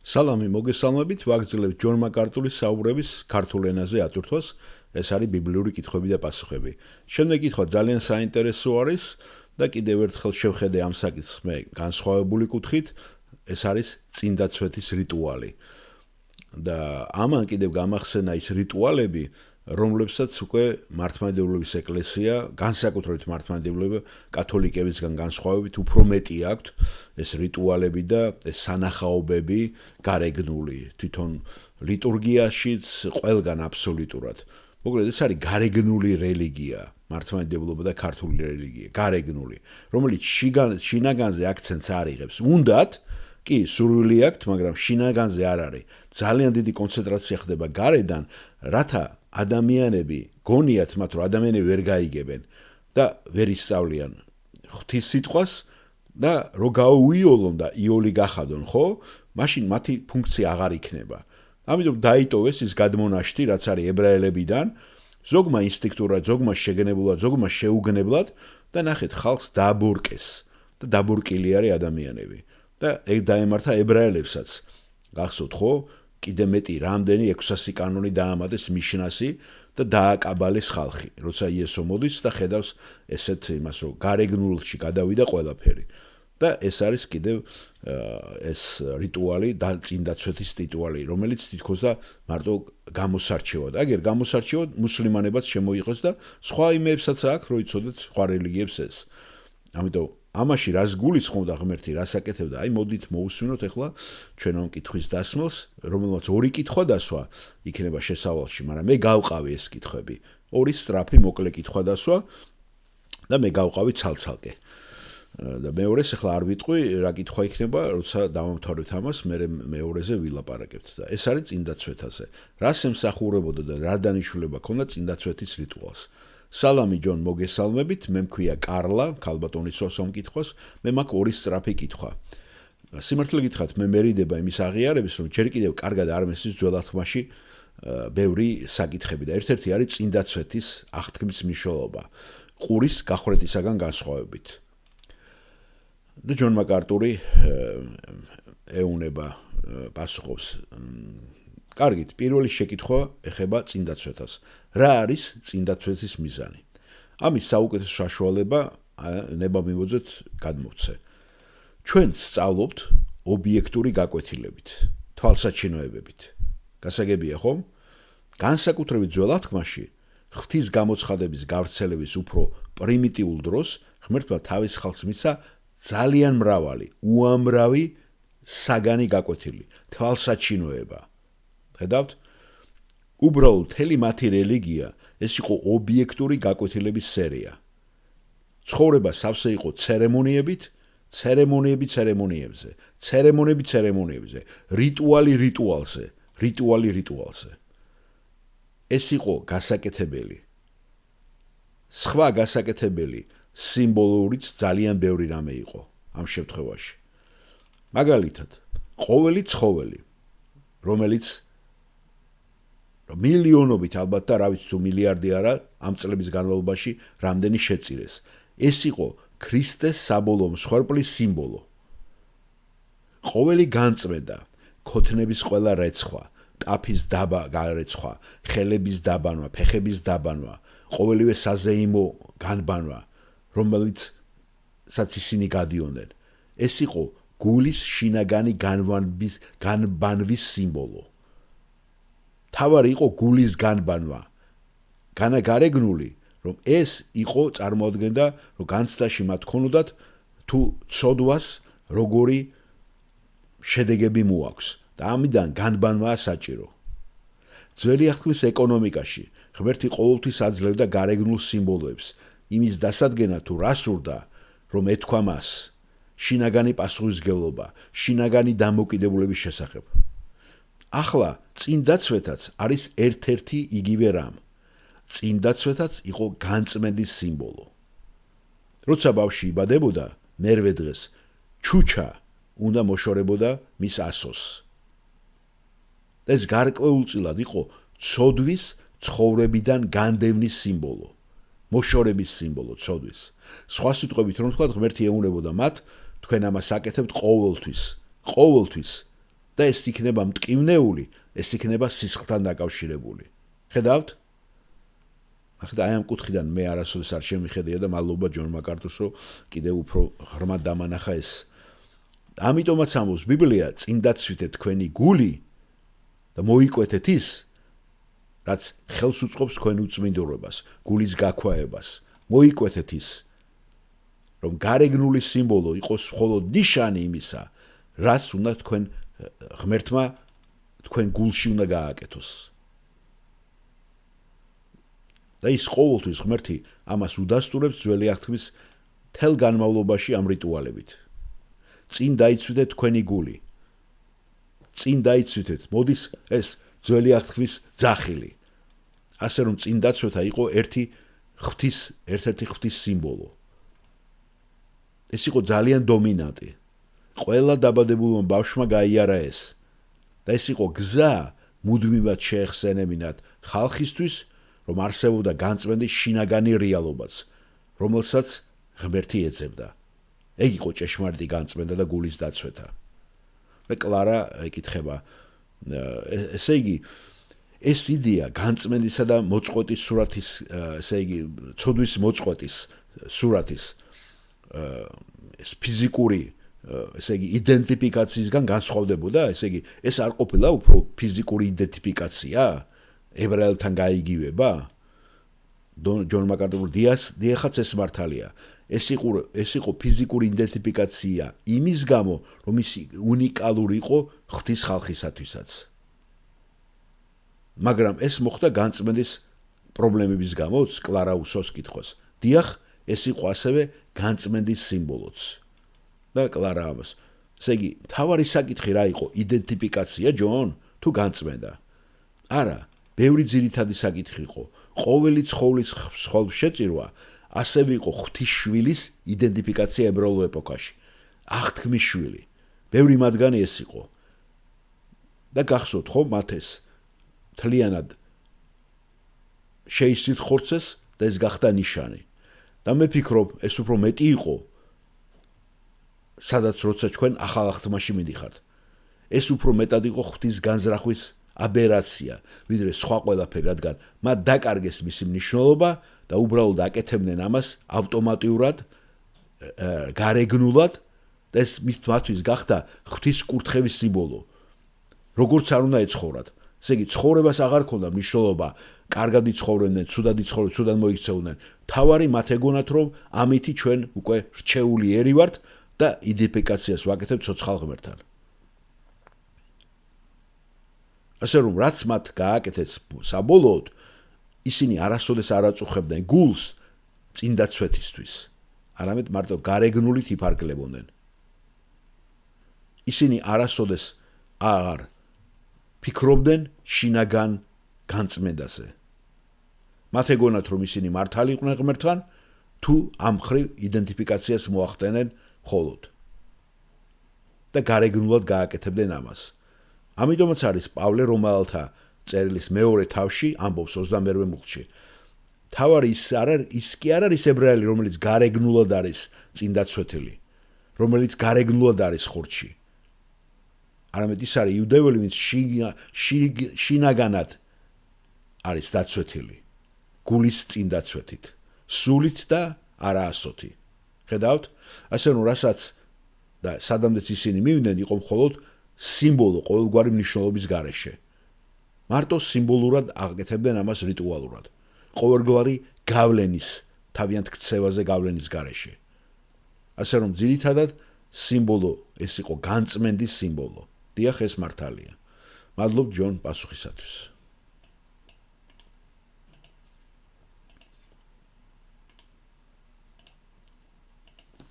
სალამი მოგესალმებით, ვაგრძელებთ ჯონ მაკარტურის საუბრების ქართულ ენაზე ატვირთვას. ეს არის ბიბლიური კითხვები და პასუხები. შემდეგ კითხვა ძალიან საინტერესო არის და კიდევ ერთხელ შევხედე ამ საკითხს მე განსხვავებული კუთხით, ეს არის წინდაცვეთის რიტუალი. და ამან კიდევ გამახსენა ის რიტუალები, რომლებსაც უკვე მართლმადიდებლობის ეკლესია, განსაკუთრებით მართლმადიდებლობა კათოლიკებისგან განსხვავებით უფრო მეტი აქვთ ეს რიტუალები და ეს სანახაობები გარეგნული, თვითონ ლიტურგიაშიც ყველგან აბსოლუტურად. მოკლედ ეს არის გარეგნული რელიგია, მართლმადიდებლობა და ქართული რელიგია, გარეგნული, რომელიც შინაგანზე აქცენტს არ იღებს. უნდათ კი, სურვილი აქვთ, მაგრამ შინაგანზე არ არის. ძალიან დიდი კონცენტრაცია ხდება გარედან, რათა ადამიანები გონიათ მათ, რომ ადამიანები ვერ გაიგებენ და ვერ ისწავლიან ღვთის სიტყვას და რო გაუიოლონ და იოლი გახადონ, ხო? მაშინ მათი ფუნქცია აღარ იქნება. ამიტომ დაიტოვეს ის გადმონაშთი, რაც არის ებრაელებიდან, ზოგმა ინსტინქტურად, ზოგმა შეგნებულად, ზოგმა შეუგნებლად და ნახეთ ხალხს დააბორკეს და დაბორკილი არის ადამიანები. და ეგ დაემართა ებრაელებსაც. გახსოვთ ხო? კიდე მეტი რამდენი 600 კანონი დაამატეს მიშნასი და დააკაბალეს ხალხი, როცა იესო მოდის და ხედავს ესეთ იმას, რომ გარეგნულში გადავიდა ყველაფერი. და ეს არის კიდევ ეს რიტუალი და წინდაცვეთის რიტუალი, რომელიც თითქოს და მარტო გამოსარჩევად. აგერ გამოსარჩევად მუსლიმანებაც შემოიღოს და სხვა იმეებსაც აქვს, რომ იცოდეთ სხვა რელიგიებს ეს. ამიტომ ამაში რას გულისხმობდა ღმერთი, რას აკეთებდა? აი მოდით მოусმინოთ ახლა ჩვენ ამ კითხვის დასმელს, რომელმაც ორი კითხვა დასვა იქნება შესავალში, მაგრამ მე გავყავი ეს კითხვები. ორი სწრაფი მოკლე კითხვა დასვა და მე გავყავი ცალ-ცალკე. და მეორეს ახლა არ ვიტყვი, რა კითხვა იქნება, როცა დავამთავრებთ ამას, მე მეორეზე ვილაპარაკებთ და ეს არის წინდაცვეთაზე. რას ემსახურებოდა და რა დანიშნულება ჰქონდა წინდაცვეთის რიტუალს? სალამი ჯონ, მოგესალმებით, მე მქვია კარლა, ქალბატონის სოსომ კითხვას, მე მაქვს ორი სწრაფი კითხვა. სიმართლე გითხრათ, მე მერიდება იმის აღიარების, რომ ჯერ კიდევ კარგად არ მესმის ძველათქმაში ბევრი საკითხები და ერთ-ერთი არის წინდაცვეთის აღთქმის მნიშვნელობა, ყურის გახვრეტისაგან განსხვავებით. და ჯონ მაკარტური ეუნება პასუხობს. კარგით, პირველი შეკითხვა ეხება წინდაცვეთას. რა არის წინდაცვეთის მიზანი? ამის საუკეთესო საშუალება ნება მივოძეთ გადმოვცე. ჩვენ სწავლობთ ობიექტური გაკვეთილებით, თვალსაჩინოებებით. გასაგებია ხომ? განსაკუთრებით ძველათქმაში ღვთის გამოცხადების გავრცელების უფრო პრიმიტიულ დროს ღმერთმა თავის ხალხს მისცა ძალიან მრავალი, უამრავი საგანი გაკვეთილი, თვალსაჩინოება. ხედავთ? უბრალოდ მთელი მათი რელიგია ეს იყო ობიექტური გაკვეთილების სერია. ცხოვრება სავსე იყო ცერემონიებით, ცერემონიებზე, ცერემონიებზე, რიტუალი რიტუალზე. ეს იყო გასაკეთებელი. სხვა გასაკეთებელი სიმბოლურიც ძალიან ბევრი რამე იყო ამ შემთხვევაში. მაგალითად, ყოველი ცხოველი, რომელიც მილიონობით ალბათ და რა ვიცი თუ მილიარდი არა ამ წლების განმავლობაში რამდენი შეწირეს. ეს იყო ქრისტეს საბოლოო მსხვერპლის სიმბოლო. ყოველი განწმენდა, ქოთნების ყველა რეცხვა, ტაფის გარეცხვა, ხელების დაბანვა, ფეხების დაბანვა, ყოველივე საზეიმო განბანვა, რომელიცაც ისინი გადიოდნენ. ეს იყო გულის შინაგანი განბანვის სიმბოლო. თავარი იყო გულის განბანვა, გარეგნული, რომ ეს იყო წარმოადგენდა, რომ განცდაში მათ ქონოდათ თუ ცოდვას როგორი შედეგები მოაქვს და ამიდან განბანვაა საჭირო. ძველი აღთქმის ეკონომიკაში ღმერთი ყოველთვის აძლევდა გარეგნულ სიმბოლოებს, იმის დასადგენად თუ რა სურდა, რომ ეთქვა მას შინაგანი პასუხისმგებლობა, შინაგანი დამოკიდებულების შესახებ. ახლა წინდაცვეთაც არის ერთ-ერთი იგივე რამ. წინდაცვეთაც იყო განწმენდის სიმბოლო. როცა ბავშვი იბადებოდა, მერვე დღეს ჩუჩა უნდა მოშორებოდა მის ასოს. ეს გარკვეულწილად იყო ცოდვის ცხოვრებიდან განდევნის სიმბოლო. მოშორების სიმბოლო ცოდვის. სხვა სიტყვებით რომ ვთქვათ, ღმერთი ეუნებოდა მათ, თქვენ ამას აკეთებთ ყოველთვის. და ეს იქნება მტკივნეული, ეს იქნება სისხლთან დაკავშირებული. ხედავთ? ახლა აი ამ კუთხიდან მე არასოდეს არ შემიხედია და მადლობა ჯონ მაკარტურს, რომ კიდევ უფრო ღრმად დამანახა ეს. ამიტომაც ამბობს ბიბლია, წინ დაცვითეთ თქვენი გული და მოიკვეთეთ ის, რაც ხელს უწყობს თქვენ უწმინდურობას, გულის გაქვავებას. მოიკვეთეთ ის, რომ გარეგნული სიმბოლო იყოს მხოლოდ ნიშანი იმისა, რაც უნდა თქვენ ღმერთმა თქვენ გულში უნდა გააკეთოს. და ის ყოველთვის ღმერთი ამას უდასტურებს ძველი აღთქმის მთელ განმავლობაში ამ რიტუალებით. წინ დაიცვითეთ თქვენი გული. წინ დაიცვითეთ, მოდის ეს ძველი აღთქმის ძახილი. ასე რომ წინ დაცვეთა იყო ერთ-ერთი ღვთის სიმბოლო. ეს იყო ძალიან დომინანტი. ყველა დაბადებულმა ბავშვმა გაიარა ეს. და ეს იყო გზა მუდმივად შეეხსენებინათ ხალხისთვის, რომ არსებობდა განწმენდის შინაგანი რეალობაც, რომელსაც ღმერთი ეძებდა. ეგ იყო ჭეშმარიტი განწმენდა და გულის დაცვეთა. და კლარა ეკითხება, ესე იგი, ეს იდეა განწმენდისა და მოწყვეტის სურათის, ესე იგი, ცოდვის მოწყვეტის სურათის ეს ფიზიკური, ესე იგი, იდენტიფიკაციისგან განსხვავდებოდა, ესე იგი, ეს არ ყოფილა უფრო ფიზიკური იდენტიფიკაცია? ებრაელთან გაიგივება? ჯონ მაკარტური დიახაც ეს მართალია. ეს იყო ფიზიკური იდენტიფიკაცია იმის გამო, რომ ის უნიკალური იყო ღვთის ხალხისათვისაც. მაგრამ ეს მოხდა განწმენდის პრობლემების გამოც, კლარა უსვავს კითხვას. დიახ, ეს იყო ასევე განწმენდის სიმბოლოც. და კლარა ამას. ესე იგი, მთავარი საკითხი რა იყო? იდენტიფიკაცია, ჯონ, თუ განწმენდა? არა, ბევრი ძირითადი საკითხი იყო. ყოველი ცხოვლის ხელშეწირვა ასევე იყო ღვთისშვილის იდენტიფიკაცია ებრაულ ეპოქაში. აღთქმის შვილი. ბევრი მათგანი ეს იყო. და გახსოვთ ხო, მათ ეს მთლიანად შეისწრით ხორცეს და ეს გახდა ნიშანი. და მე ფიქრობ, ეს უფრო მეტი იყო, სადაც როცა თქვენ ახალ აღთქმაში მიდიხართ. ეს უფრო მეტად იყო ღვთის განზრახვის აბერაცია, ვიდრე სხვა ყველაფერი, რადგან მათ დაკარგეს მისი მნიშვნელობა და უბრალოდ აკეთებდნენ ამას ავტომატურად, გარეგნულად და ეს მათთვის გახდა ღვთის კურთხევის სიმბოლო. როგორც არ უნდა ეცხოვრათ. ესე იგი, ცხოვრებას აღარ ქონდა მნიშვნელობა, კარგად იცხოვრებდნენ, ცუდად იცხოვრებდნენ, ცუდად მოიქცეუდნენ. თავარი მათ ეგონათ, რომ ამითი ჩვენ უკვე რჩეული ერი ვართ და იდენტიფიკაციას ვაკეთებთ ცოცხალ ღმერთთან. ასე რომ რაც მათ გააკეთეს საბოლოოდ, ისინი არასოდეს არ აწუხებდნენ გულს წინდაცვეთისთვის, არამედ მარტო გარეგნულით იფარგლებოდნენ. ისინი არასოდეს აღარ ფიქრობდნენ შინაგან განწმენდაზე. მათ ეგონათ, რომ ისინი მართალი იყვნენ ღმერთთან, თუ ამ მხრივ იდენტიფიკაციას მოახდენენ მხოლოდ და გარეგნულად გააკეთებდნენ ამას. ამიტომაც არის პავლე რომაელთა წერილის მეორე თავში ამბობს 28 მუხლში. თავარი ის კი არ არის ებრაელი, რომელიც გარეგნულად არის წინდაცვეთილი, რომელიც გარეგნულად არის ხორცში. არამედ ის არის იუდეველი, ვინც შინაგანად არის დაცვეთილი, გულის წინდაცვეთით, სულით და არა ასოთი. ხედავთ? ასე რომ რასაც და სადამდეც ისინი მივიდნენ, იყო მხოლოდ სიმბოლო ყოველგვარი მნიშვნელობის გარეშე. მარტო სიმბოლურად აკეთებდნენ ამას რიტუალურად. ყოველგვარი გავლენის, თავიანთ ქცევაზე გავლენის გარეშე. ასე რომ ძირითადად სიმბოლო ეს იყო განწმენდის სიმბოლო. დიახ, ეს მართალია. მადლობ ჯონ პასუხისათვის.